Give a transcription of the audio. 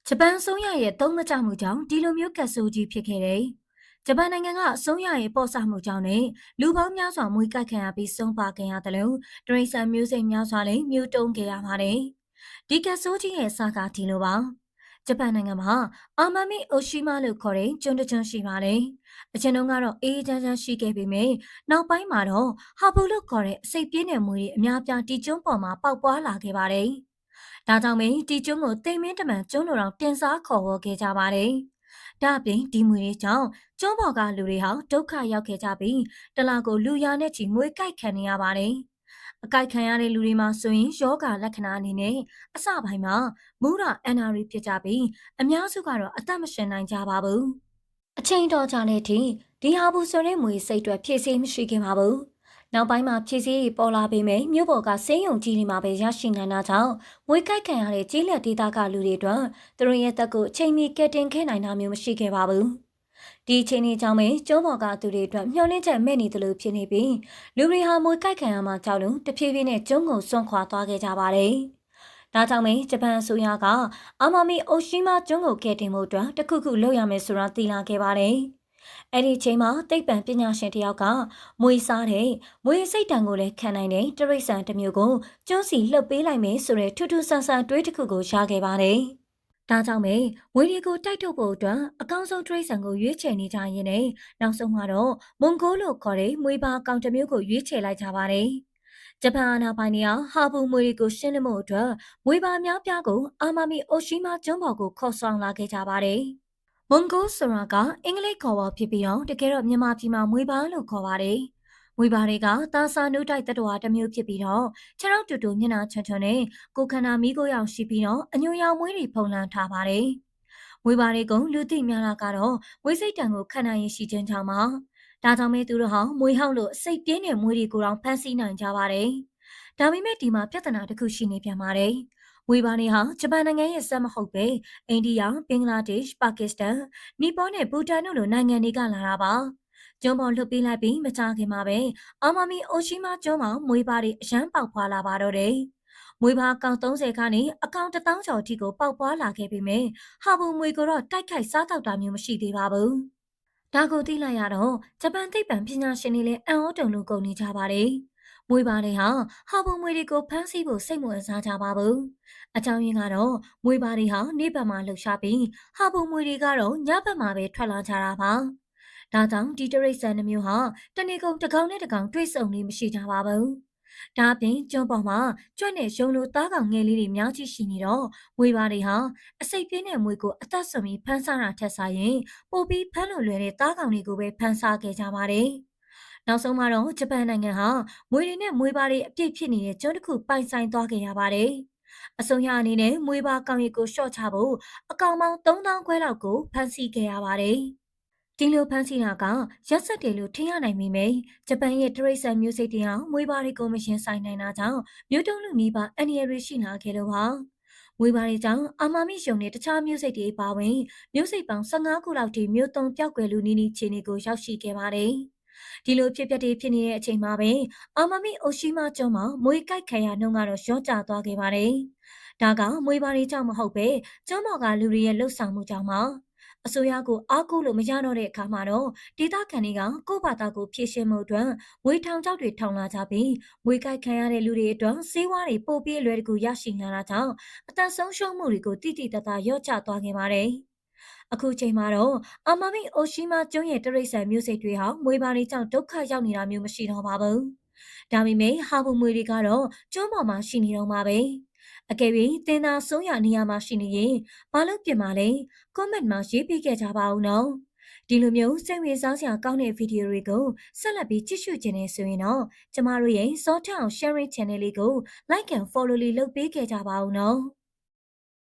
ဂျပန်အစိုးရရဲ့သုံးမကျမှုကြောင့်ဒီလိုမျိုးကတ်ဆိုးကြီးဖြစ်ခဲ့တယ်။ဂျပန်နိုင်ငံကအစိုးရရဲ့ပေါ်ဆမှုကြောင့်နဲ့လူပေါင်းများစွာမွေးကိုက်ခံရပြီးဆုံးပါခဲ့ရတယ်လို့တရိษံမျိုးစိတ်များစွာလည်းမျိုးတုံးခဲ့ရပါတယ်။ဒီကတ်ဆိုးကြီးရဲ့စကားဒီလိုပါ။ဂျပန်နိုင်ငံမှာအာမမီအိုရှိမာလို့ခေါ်တဲ့ကျွန်းတစ်ကျွန်းရှိပါတယ်။အချိန်တုန်းကတော့အေးချမ်းချမ်းရှိခဲ့ပေမယ့်နောက်ပိုင်းမှာတော့ဟာဘူလို့ခေါ်တဲ့အစိပ်ပြင်းတဲ့မွေးတွေအများပြားဒီကျွန်းပေါ်မှာပေါက်ပွားလာခဲ့ပါတယ်။ဒါကြောင့်မင်းဒီကျွန်းကိုတိမ်မင်းတမန်ကျွန်းလိုတော်တင်စားခေါ်ဝေါ်ခဲ့ကြပါတယ်။ဒါ့အပြင်ဒီမွေတွေကြောင့်ကျွန်းပေါ်ကလူတွေဟာဒုက္ခရောက်ခဲ့ကြပြီးတလကိုလူရနဲ့ချီမွေကြိုက်ခံနေရပါတယ်။အကြိုက်ခံရတဲ့လူတွေမှာဆိုရင်ယောဂလက္ခဏာအနေနဲ့အစပိုင်းမှာမူးတာအန်နာရီဖြစ်ကြပြီးအများစုကတော့အသက်မရှင်နိုင်ကြပါဘူး။အချိန်တော်ကြာတဲ့အထိဒီဟာဘူးဆိုတဲ့မွေစိတ်တွေဖြည့်ဆည်းမရှိခင်ပါဘူး။နောက်ပိုင်းမှာဖြည့်ဆည်းပေါ်လာပေမဲ့မြို့ပေါ်ကဆေးရုံကြီးတွေမှာပဲရရှိနိုင်တာကြောင့်မွေကြိုက်ခံရတဲ့ကြီးလက်ဒေသကလူတွေအတွက်သူတို့ရဲ့တက်ကိုအချိန်မီကယ်တင်ခဲ့နိုင်တာမျိုးမရှိခဲ့ပါဘူး။ဒီအချိန်ကြီးကြောင့်ပဲကျွန်းပေါ်ကသူတွေအတွက်မျှော်လင့်ချက်မဲ့နေတယ်လို့ဖြစ်နေပြီးလူတွေဟာမွေကြိုက်ခံရမှကြောက်လို့တဖြည်းဖြည်းနဲ့ကျွန်းကိုစွန့်ခွာသွားခဲ့ကြပါတယ်။ဒါကြောင့်ပဲဂျပန်အစိုးရကအာမမီအိုရှိမာကျွန်းကိုကယ်တင်မှုအတွက်တခုခုလုပ်ရမယ်ဆိုတာသိလာခဲ့ပါတယ်။အဲ့ဒီချိန်မှာသိပ္ပံပညာရှင်တယောက်ကမွေစားတဲ့မွေစိတ်တံကိုလည်းခံနိုင်တဲ့တရိษံတစ်မျိုးကိုကျွန်းစီလှုပ်ပေးလိုက်မယ်ဆိုတဲ့ထူးထူးဆန်းဆန်းတွေးတစ်ခုကိုရခဲ့ပါတယ်။ဒါကြောင့်ပဲမွေတွေကိုတိုက်ထုတ်ဖို့အတွက်အကောင်းဆုံးတရိษံကိုရွေးချယ်နေကြရင်းနဲ့နောက်ဆုံးမှာတော့မွန်ဂိုလို့ခေါ်တဲ့မွေပါကောင်တစ်မျိုးကိုရွေးချယ်လိုက်ကြပါတယ်။ဂျပန်အာဏာပိုင်တွေကဟာဘူမွေတွေကိုရှင်းလင်းမှုအတွက်မွေပါများပြားကိုအာမမီအိုရှိမာကျွန်းပေါ်ကိုခေါ်ဆောင်လာခဲ့ကြပါတယ်။မွန်ဂိုဆိုတာကအင်္ဂလိပ်ခေါ်ဝေါ်ဖြစ်ပြီးတော့တကယ်တော့မြန်မာပြည်မှာမွေပါလို့ခေါ်ပါတယ်။မွေပါတွေကတာဆာနုတိုက်တတဝါတစ်မျိုးဖြစ်ပြီးတော့ခြေထောက်တူတူမျက်နှာချွန်ချွန်နဲ့ကိုယ်ခန္ဓာမီးကိုရောင်ရှိပြီးတော့အညိုရောင်မွေးတွေဖုံးလွှမ်းထားပါတယ်။မွေပါတွေကလူသိများတာကတော့မွေစိတ်တံကိုခံနိုင်ရရှိခြင်းကြောင့်ပါ။ဒါကြောင့်မဲသူတို့ဟာမွေဟောက်လို့စိတ်ပြင်းတဲ့မွေတွေကိုတော့ဖမ်းဆီးနိုင်ကြပါတယ်။ဒါပေမဲ့ဒီမှာပြဿနာတစ်ခုရှိနေပြန်ပါတယ်။ဝေဘာနေဟာဂျပန်နိုင်ငံရဲ့စက်မဟုတ်ပဲအိန္ဒိယ၊ဘင်္ဂလားဒေ့ရှ်၊ပါကစ္စတန်၊နီပေါနဲ့ဘူတန်တို့လိုနိုင်ငံတွေကလာတာပါ။ကျွန်းပေါ်လှုပ်ပေးလိုက်ပြီးမကြခင်မှာပဲအာမမီအိုရှိမာကျွန်းမှာမွေပါတွေအရန်ပေါက်ဖွာလာပါတော့တယ်။မွေပါကောင်30ခါနေအကောင်1000ကျော်အထိကိုပေါက်ပွားလာခဲ့ပေမဲ့ဟာဘူမွေကိုတော့တိုက်ခိုက်စားတောက်တာမျိုးမရှိသေးပါဘူး။ဒါကိုသိလိုက်ရတော့ဂျပန်သိပ္ပံပညာရှင်တွေလည်းအံ့ဩတုန်လို့ကုန်နေကြပါတယ်။မွေပါတွေဟာဘူမွေတွေကိုဖမ်းဆီးဖို့စိတ်မဝင်စားကြပါဘူး။အကြောင်းရင်းကတော့မွေပါတွေဟာနေ့ဘက်မှာလှုပ်ရှားပြီးဟာဘူမွေတွေကတော့ညဘက်မှာပဲထွက်လာကြတာပါ။ဒါကြောင့်ဒီတရိษံနှမျိုးဟာတနေကုန်တစ်ကောင်နဲ့တစ်ကောင်တွေ့ဆုံနေမရှိကြပါဘူး။ဒါအပြင်ကျွန်းပေါ်မှာကျွတ်နဲ့ရုံလိုသားကောင်ငယ်လေးတွေများကြီးရှိနေတော့မွေပါတွေဟာအစိတ်ပြင်းတဲ့မွေကိုအသက်ဆွပြီးဖမ်းဆားတာထက်ဆိုင်ရင်ပိုပြီးဖမ်းလို့လွယ်တဲ့သားကောင်တွေကိုပဲဖမ်းဆားခဲ့ကြပါတယ်။နောက်ဆုံးမှာတော့ဂျပန်နိုင်ငံဟာမွေတွေနဲ့မွေပါတွေအပြည့်ဖြစ်နေတဲ့ကျွန်းတစ်ခုပိုင်ဆိုင်သွားခဲ့ရပါတယ်။အစိုးရအနေနဲ့မွေပါကောင်ရီကိုရှော့ချဖို့အကောင်ပေါင်း3000ခွဲလောက်ကိုဖမ်းဆီးခဲ့ရပါတယ်။ဒီလိုဖမ်းဆီးတာကရက်စက်တယ်လို့ထင်ရနိုင်ပေမယ့်ဂျပန်ရဲ့တရိษံမျိုးစိတ်တရားမွေပါတွေကိုမရင်ဆိုင်နိုင်တာကြောင့်မျိုးတုံးလူနီးပါအန္တရာယ်တွေရှိလာခဲ့လို့ပါ။မွေပါတွေကြောင့်အာမမီယုံနဲ့တခြားမျိုးစိတ်တွေပါဝင်မျိုးစိတ်ပေါင်း15ခုလောက်ထိမျိုးတုံးပြောက်ကွယ်လူနီးနီးခြေနေကိုရောက်ရှိခဲ့ပါတယ်။ဒီလိုဖြစ်ပျက်တွေဖြစ်နေတဲ့အချိန်မှာပဲအာမမီအိုရှိမာကျွန်းမှာမွေကြိုက်ခံရနှုန်းကတော့ရော့ကျသွားခဲ့ပါတယ်။ဒါကမွေပါတွေကြောင့်မဟုတ်ပဲကျွန်းပေါ်ကလူတွေရဲ့လှုပ်ဆောင်မှုကြောင့်ပါ။အစိုးရကိုအားကိုးလို့မရတော့တဲ့အခါမှာတော့ဒေသခံတွေကကိုယ့်ဘာသာကိုဖြည့်ရှင်းမှုအတွက်ငွေထောင်ချောက်တွေထောင်လာကြပြီးငွေကိုက်ခံရတဲ့လူတွေအတွက်စေဝါတွေပို့ပြီးအလွယ်တကူရရှိလာတာကြောင့်အသက်ဆုံးရှုံးမှုတွေကိုတိတိတတ်တာရော့ချသွားခဲ့ပါတယ်။အခုချိန်မှာတော့အာမမီအိုရှိမာကျွန်းရဲ့တရိษံမျိုးစိတ်တွေဟာမွေပါတွေကြောင့်ဒုက္ခရောက်နေတာမျိုးမရှိတော့ပါဘူး။ဒါပေမဲ့ဟာဘူမွေတွေကတော့ကျွန်းပေါ်မှာရှိနေတော့မှာပဲ။အကယ်၍တင်သာဆုံးရနေရာမှာရှိနေရင်ဘာလို့ပြင်မှာလဲ comment မှာရေးပေးခဲ့ကြပါဦးနော်ဒီလိုမျိုးစိတ်ဝင်စားစရာကောင်းတဲ့ဗီဒီယိုတွေကိုဆက်လက်ပြီးကြည့်ရှုခြင်းနဲ့ဆိုရင်တော့ကျမတို့ရဲ့ Zone Town Sharing Channel လေးကို like and follow လေးလုပ်ပေးခဲ့ကြပါဦးနော်